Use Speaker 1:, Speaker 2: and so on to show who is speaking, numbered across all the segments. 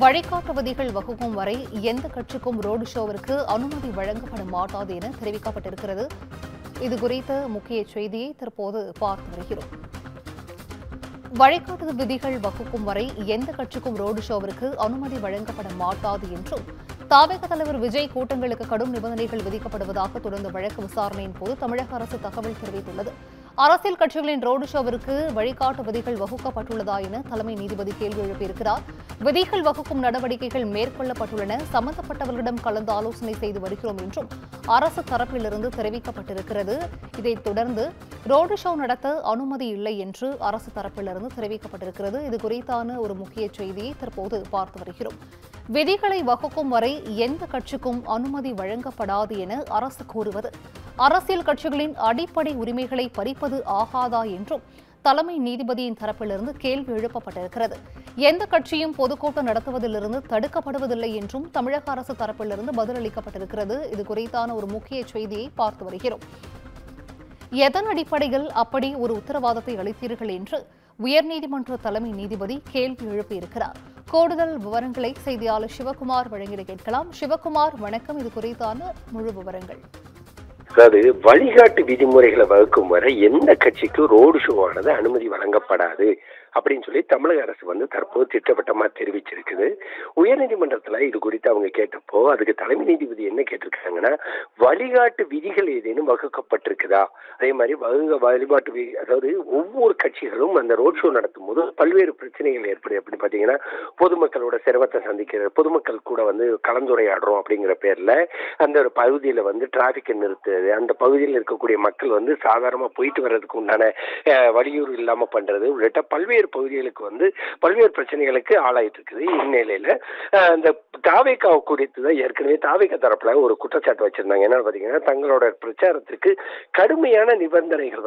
Speaker 1: வழிகாட்டு விதிகள் வகுக்கும் வரை எந்த கட்சிக்கும் ரோடு ஷோவிற்கு அனுமதி வழங்கப்பட மாட்டாது என தெரிவிக்கப்பட்டிருக்கிறது. இதுகுறித்த முக்கிய செய்தியை தற்போது பார்த்து வருகிறோம். வழிகாட்டு விதிகள் வகுக்கும் வரை எந்த கட்சிக்கும் ரோடு ஷோவிற்கு அனுமதி வழங்கப்பட மாட்டாது என்றும் தாவேக தலைவர் விஜய் கூட்டங்களுக்கு கடும் நிபந்தனைகள் விதிக்கப்படுவதாக தொடர்ந்த வழக்கு விசாரணையின் போது தமிழக அரசு தகவல் தெரிவித்துள்ளது. அரசியல் கட்சிகளின் ரோடு ஷோவிற்கு வழிகாட்டு விதிகள் வகுக்கப்பட்டுள்ளதா என தலைமை நீதிபதி கேள்வி எழுப்பியிருக்கிறார். விதிகள் வகுக்கும் நடவடிக்கைகள் மேற்கொள்ளப்பட்டுள்ளன, சம்பந்தப்பட்டவர்களிடம் கலந்து ஆலோசனை செய்து வருகிறோம் என்றும் அரசு தரப்பிலிருந்து தெரிவிக்கப்பட்டிருக்கிறது. இதைத் தொடர்ந்து ரோடு ஷோ நடத்த அனுமதி இல்லை என்று அரசு தரப்பிலிருந்து தெரிவிக்கப்பட்டிருக்கிறது. இது குறித்தான ஒரு முக்கிய செய்தியை தற்போது பார்த்து வருகிறோம். விதிகளை வகுக்கும் வரை எந்த கட்சிக்கும் அனுமதி வழங்கப்படாது என அரசு கூறுவது அரசியல் கட்சிகளின் அடிப்படை உரிமைகளை பறிப்பது ஆகாதா என்றும் தலைமை நீதிபதியின் தரப்பிலிருந்து கேள்வி எழுப்பப்பட்டிருக்கிறது. எந்த கட்சியும் பொதுக்கூட்டம் நடத்துவதிலிருந்து தடுக்கப்படுவதில்லை என்றும் தமிழக அரசு தரப்பிலிருந்து பதிலளிக்கப்பட்டிருக்கிறது. இது குறித்தான ஒரு முக்கிய செய்தியை பார்த்து வருகிறோம். எதன் அடிப்படையில் அப்படி ஒரு உத்தரவாதத்தை அளித்தீர்கள் என்று உயர்நீதிமன்ற தலைமை நீதிபதி கேள்வி எழுப்பியிருக்கிறார். கூடுதல் விவரங்களை செய்தியாளர் சிவகுமார் வழங்கிட கேட்கலாம். சிவகுமார், வணக்கம். இது குறித்தான முழு விவரங்கள்.
Speaker 2: அதாவது வழிகாட்டு விதிமுறைகளை வகுக்கும் வரை எந்த கட்சிக்கும் ரோடு ஷோ ஆனது அனுமதி வழங்கப்படாது அப்படின்னு சொல்லி தமிழக அரசு தற்போது திட்டவட்டமா தெரிவிச்சிருக்குது. உயர்நீதிமன்றத்துல இது குறித்து அவங்க கேட்டப்போ அதுக்கு தலைமை நீதிபதி என்ன கேட்டிருக்காங்கன்னா, வழிகாட்டு விதிகள் ஏதேனும் வகுக்கப்பட்டிருக்குதா, அதே மாதிரி வழிபாட்டு அதாவது ஒவ்வொரு கட்சிகளும் அந்த ரோட் ஷோ நடத்தும் போது பல்வேறு பிரச்சனைகள் ஏற்படுது. அப்படின்னு பாத்தீங்கன்னா, பொதுமக்களோட சிரமத்தை சந்திக்கிறது, பொதுமக்கள் கூட கலந்துரையாடுறோம் அப்படிங்கிற பேர்ல அந்த ஒரு பகுதியில டிராபிக்கை நிறுத்துறது, அந்த பகுதியில் இருக்கக்கூடிய மக்கள் சாதாரணமா போயிட்டு வர்றதுக்கு உண்டான வழியூர் இல்லாம பண்றது உள்ளிட்ட பல்வேறு பகுதிகளுக்கு பல்வேறு பிரச்சனைகளுக்கு ஆளாயிட்டு இருக்குது. இந்நிலையில இந்த தாவேகா குறித்து ஏற்கனவே தாவேகா தரப்புல ஒரு குற்றச்சாட்டு வச்சிருந்தாங்க. என்ன பாத்தீங்கன்னா, தங்களோட பிரச்சாரத்துக்கு கடுமையான நிபந்தனைகள்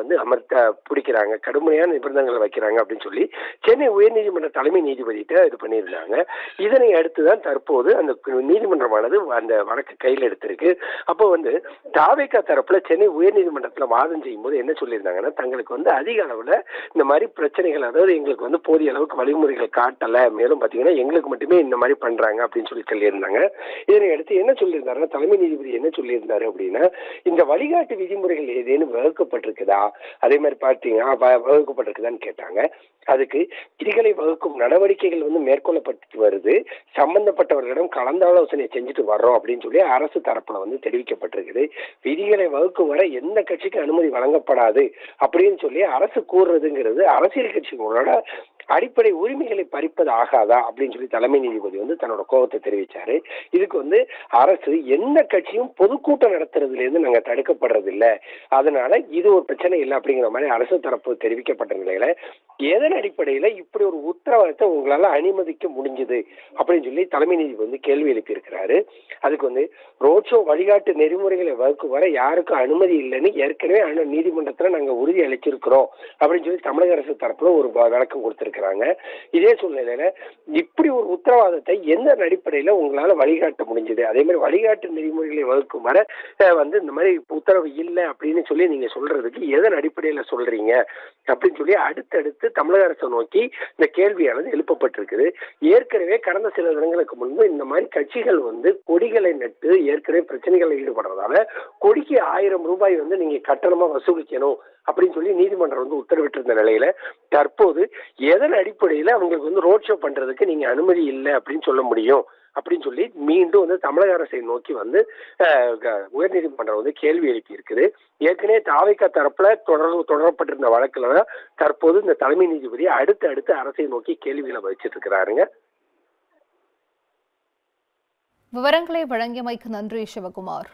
Speaker 2: பிடிக்கிறாங்க, கடுமையான நிபந்தனைகள் வைக்கிறாங்க அப்படின்னு சொல்லி சென்னை உயர்நீதிமன்ற தலைமை நீதிபதியிட்ட இது பண்ணியிருந்தாங்க. இதனை அடுத்துதான் தற்போது அந்த நீதிமன்றமானது அந்த வழக்கு கையில் எடுத்திருக்கு. அப்போ தாவேகா தரப்புல சென்னை உயர்நீதிமன்றத்துல வாதம் செய்யும் போது என்ன சொல்லியிருந்தாங்கன்னா, தங்களுக்கு அதிக அளவுல இந்த மாதிரி பிரச்சனைகள், அதாவது எங்களுக்கு போதிய அளவுக்கு வழிமுறைகள் காட்டல, மேலும் பாத்தீங்கன்னா எங்களுக்கு மட்டுமே இந்த மாதிரி பண்றாங்க அப்படின்னு சொல்லியிருந்தாங்க. இதனை அடுத்து என்ன சொல்லியிருந்தாருன்னா, தலைமை நீதிபதி என்ன சொல்லியிருந்தாரு அப்படின்னா, இந்த வழிகாட்டு விதிமுறைகள் ஏதேனும் வகுக்கப்பட்டிருக்குதா, அதே மாதிரி பாத்தீங்கன்னா வகுக்கப்பட்டிருக்குதான்னு கேட்டாங்க. அதுக்கு விதிகளை வகுக்கும் நடவடிக்கைகள் மேற்கொள்ளப்பட்டு வருது, சம்பந்தப்பட்டவர்களிடம் கலந்தாலோசனை செஞ்சுட்டு வர்றோம் அப்படின்னு சொல்லி அரசு தரப்புல தெரிவிக்கப்பட்டிருக்குது. விதிகளை வகுக்கும் வரை எந்த கட்சிக்கு அனுமதி வழங்கப்படாது அப்படின்னு சொல்லி அரசு கூறுறதுங்கிறது அரசியல் கட்சிகளோட அடிப்படை உரிமைகளை பறிப்பது ஆகாதா அப்படின்னு சொல்லி தலைமை நீதிபதி தன்னோட கோபத்தை தெரிவிச்சாரு. இதுக்கு அரசு எந்த கட்சியும் பொதுக்கூட்டம் நடத்துறதுல இருந்து நாங்க தடுக்கப்படுறது இல்ல, அதனால இது ஒரு பிரச்சனை இல்லை அப்படிங்கிற மாதிரி அரசு தரப்பு தெரிவிக்கப்பட்ட நிலையில எதன் அடிப்படையில இப்படி ஒரு உத்தரவாதத்தை உங்களால அனுமதிக்க முடிஞ்சது அப்படின்னு சொல்லி தலைமை நீதிபதி கேள்வி எழுப்பியிருக்கிறாரு. அதுக்கு ரோட் ஷோ வழிகாட்டு நெறிமுறைகளை வகுக்கும் வரை யாருக்கும் அனுமதி இல்லைன்னு ஏற்கனவே நீதிமன்றத்துல நாங்க உறுதி அளிச்சிருக்கிறோம் அப்படின்னு சொல்லி தமிழக அரசு தரப்புல ஒரு விளக்கம் கொடுத்திருக்கிறாங்க. இதே சூழ்நிலையில இப்படி ஒரு உத்தரவாதத்தை எந்த அடிப்படையில உங்களால வழிகாட்ட முடிஞ்சது, அதே மாதிரி வழிகாட்டு நெறிமுறைகளை வகுக்கும் வரை இந்த மாதிரி உத்தரவு இல்லை அப்படின்னு சொல்லி நீங்க சொல்றதுக்கு எதன் அடிப்படையில சொல்றீங்க அப்படின்னு சொல்லி அடுத்தடுத்து தமிழக அரசை நோக்கி இந்த கேள்வியானது எழுப்பப்பட்டிருக்குது. ஏற்கனவே கடந்த சில தினங்களுக்கு முன்பு இந்த மாதிரி கட்சிகள் கொடிகளை நட்டு ஏற்கனவே பிரச்சனைகளை ஈடுபடுறதால கொடிக்கு 1000 ரூபாய் நீங்க கட்டணமா வசூலிக்கணும் அப்படின்னு சொல்லி நீதிமன்றம் உத்தரவிட்டிருந்த நிலையில தற்போது எதன் அடிப்படையில அவங்களுக்கு ரோட் ஷோ பண்றதுக்கு நீங்க அனுமதி இல்லை அப்படின்னு சொல்ல முடியும் அப்படின்னு சொல்லி மீண்டும் தமிழக அரசை நோக்கி உயர்நீதிமன்றம் கேள்வி எழுப்பி இருக்குது. ஏற்கனவே தாவேகா தரப்புல தொடரப்பட்டிருந்த வழக்குல தற்போது இந்த தலைமை நீதிபதி அடுத்து அரசை நோக்கி கேள்விகளை வச்சிட்டு இருக்கிறாருங்க.
Speaker 1: விவரங்களை வழங்கியமைக்கு நன்றி சிவகுமார்.